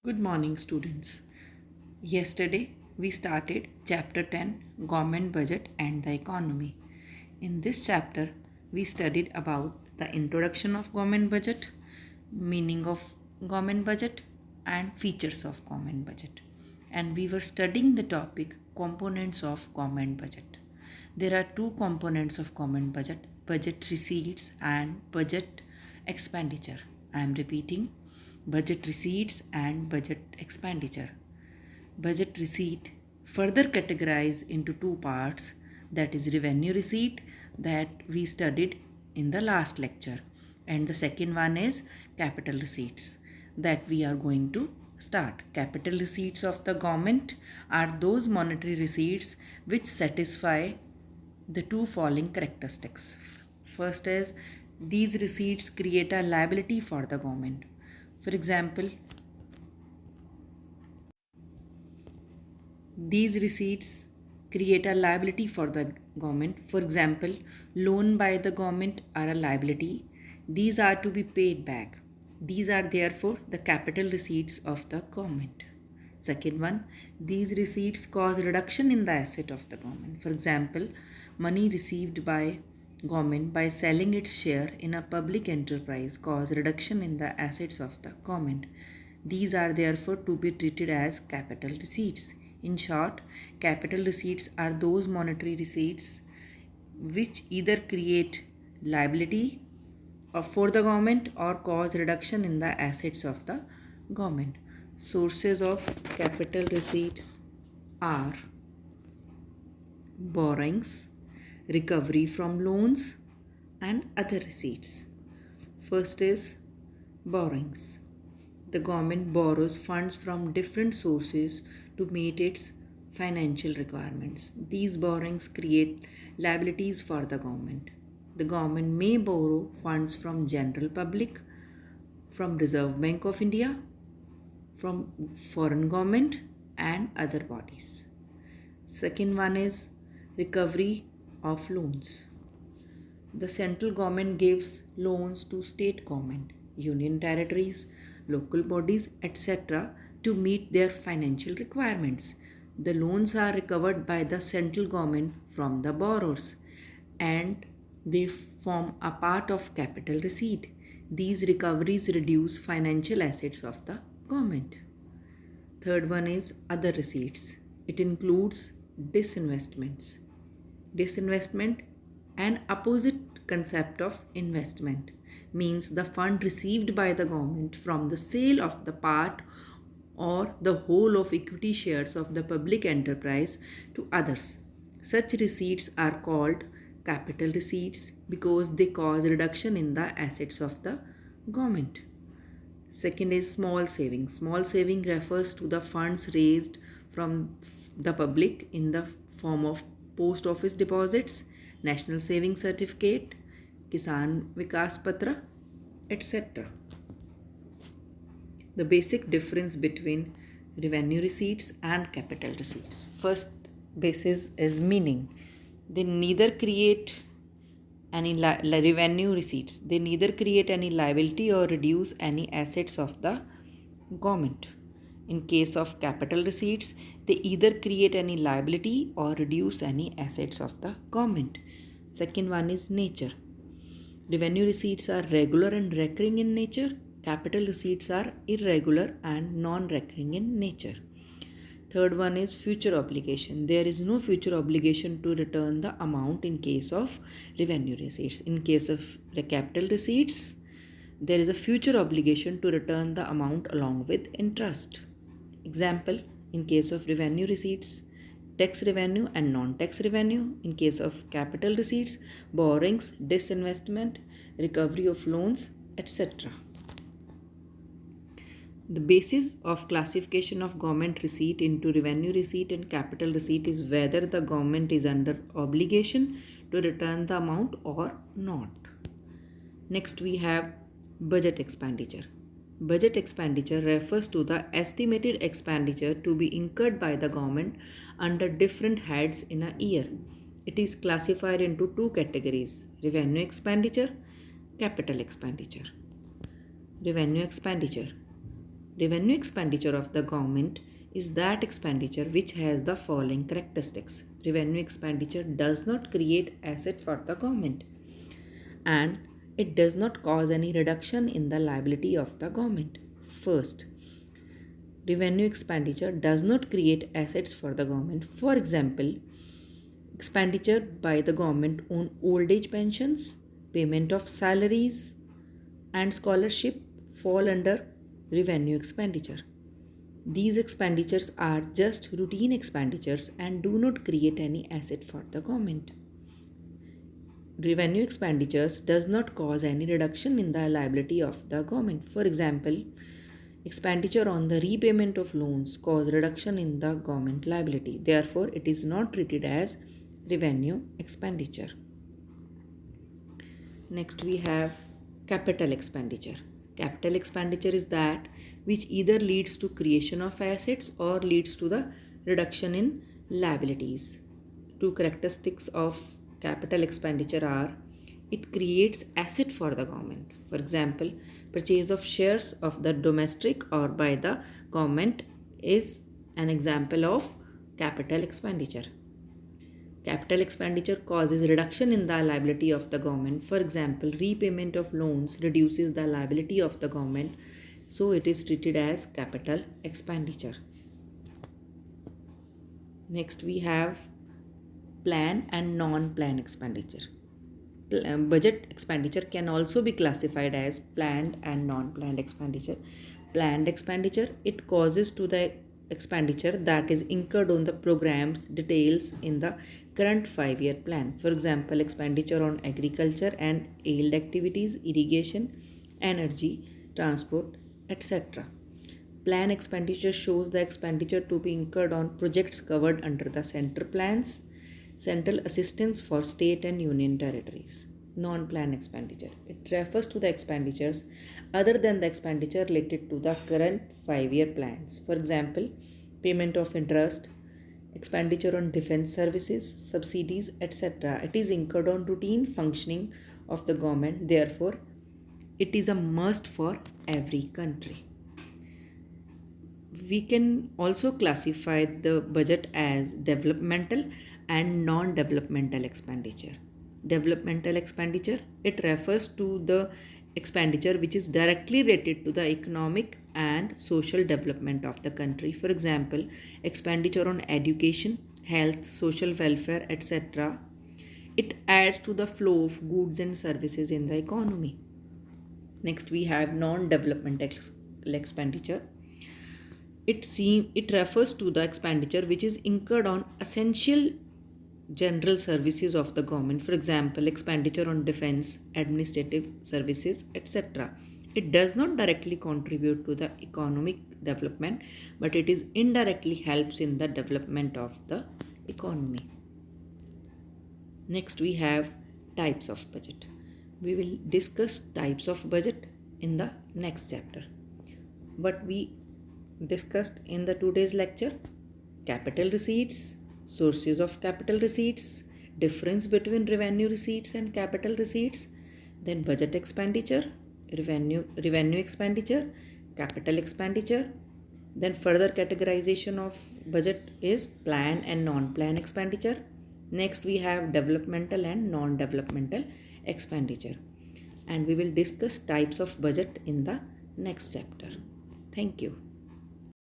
Good morning, students. Yesterday, we started Chapter 10 Government Budget and the Economy. In this chapter, we studied about the introduction of government budget, meaning of government budget, and features of government budget. And we were studying the topic components of government budget. There are two components of government budget receipts and budget expenditure. I am repeating budget receipts and budget expenditure. Budget receipt further categorized into two parts, that is revenue receipt that we studied in the last lecture, and the second one is capital receipts that we are going to start. Capital receipts of the government are those monetary receipts which satisfy the two following characteristics. First is these receipts create a liability for the government. For example, these receipts create a liability for the government. For example, loan by the government are a liability. These are to be paid back. These are therefore the capital receipts of the government. Second one, these receipts cause reduction in the asset of the government. For example, money received by government by selling its share in a public enterprise cause reduction in the assets of the government. These are therefore to be treated as capital receipts. In short, capital receipts are those monetary receipts which either create liability for the government or cause reduction in the assets of the government. Sources of capital receipts are borrowings, recovery from loans, and other receipts. First is borrowings. The government borrows funds from different sources to meet its financial requirements. These borrowings create liabilities for the government. The government may borrow funds from general public, from Reserve Bank of India, from foreign government and other bodies. Second one is recovery of loans. The central government gives loans to state government, union territories, local bodies, etc. to meet their financial requirements. The loans are recovered by the central government from the borrowers and they form a part of capital receipt. These recoveries reduce financial assets of the government. Third one is other receipts. It includes disinvestments. Disinvestment, an opposite concept of investment, means the fund received by the government from the sale of the part or the whole of equity shares of the public enterprise to others. Such receipts are called capital receipts because they cause reduction in the assets of the government. Second is small saving. Small saving refers to the funds raised from the public in the form of post office deposits, national saving certificate, Kisan Vikas Patra, etc. The basic difference between revenue receipts and capital receipts. First basis is meaning. They neither create any revenue receipts. They neither create any liability or reduce any assets of the government. In case of capital receipts, they either create any liability or reduce any assets of the government. Second one is nature. Revenue receipts are regular and recurring in nature. Capital receipts are irregular and non-recurring in nature. Third one is future obligation. There is no future obligation to return the amount in case of revenue receipts. In case of the capital receipts, there is a future obligation to return the amount along with interest. Example, in case of revenue receipts, tax revenue and non-tax revenue. In case of capital receipts, borrowings, disinvestment, recovery of loans, etc. The basis of classification of government receipt into revenue receipt and capital receipt is whether the government is under obligation to return the amount or not. Next we have budget expenditure. Budget expenditure refers to the estimated expenditure to be incurred by the government under different heads in a year. It is classified into two categories: revenue expenditure, capital expenditure. Revenue expenditure. Revenue expenditure of the government is that expenditure which has the following characteristics. Revenue expenditure does not create asset for the government, and it does not cause any reduction in the liability of the government. First, revenue expenditure does not create assets for the government. For example, expenditure by the government on old age pensions, payment of salaries, and scholarship fall under revenue expenditure. These expenditures are just routine expenditures and do not create any asset for the government. Revenue expenditures does not cause any reduction in the liability of the government. For example, expenditure on the repayment of loans cause reduction in the government liability. Therefore, it is not treated as revenue expenditure. Next, we have capital expenditure. Capital expenditure is that which either leads to creation of assets or leads to the reduction in liabilities. Two characteristics of capital expenditure are: it creates asset for the government. For example, purchase of shares of the domestic or by the government is an example of capital expenditure. Capital expenditure causes reduction in the liability of the government. For example, repayment of loans reduces the liability of the government, so it is treated as capital expenditure. Next, we have plan and non-plan expenditure. Budget expenditure can also be classified as planned and non-planned expenditure. Planned expenditure, it causes to the expenditure that is incurred on the programs details in the current 5-year plan. For example, expenditure on agriculture and allied activities, irrigation, energy, transport, etc. Plan expenditure shows the expenditure to be incurred on projects covered under the center plans, central assistance for state and union territories. Non-plan expenditure, it refers to the expenditures other than the expenditure related to the current 5-year plans. For example, payment of interest, expenditure on defense services, subsidies, etc. It is incurred on routine functioning of the government. Therefore, it is a must for every country. We can also classify the budget as developmental and non-developmental expenditure. Developmental expenditure, it refers to the expenditure which is directly related to the economic and social development of the country. For example, expenditure on education, health, social welfare, etc. It adds to the flow of goods and services in the economy. Next, we have non-developmental expenditure. It refers to the expenditure which is incurred on essential general services of the government. For example, expenditure on defense, administrative services, etc. It does not directly contribute to the economic development, but it is indirectly helps in the development of the economy. Next, we have types of budget. We will discuss types of budget in the next chapter. What we discussed in the today's lecture: capital receipts, sources of capital receipts, difference between revenue receipts and capital receipts, then budget expenditure, revenue expenditure, capital expenditure. Then further categorization of budget is plan and non-plan expenditure. Next, we have developmental and non-developmental expenditure, and we will discuss types of budget in the next chapter. Thank you.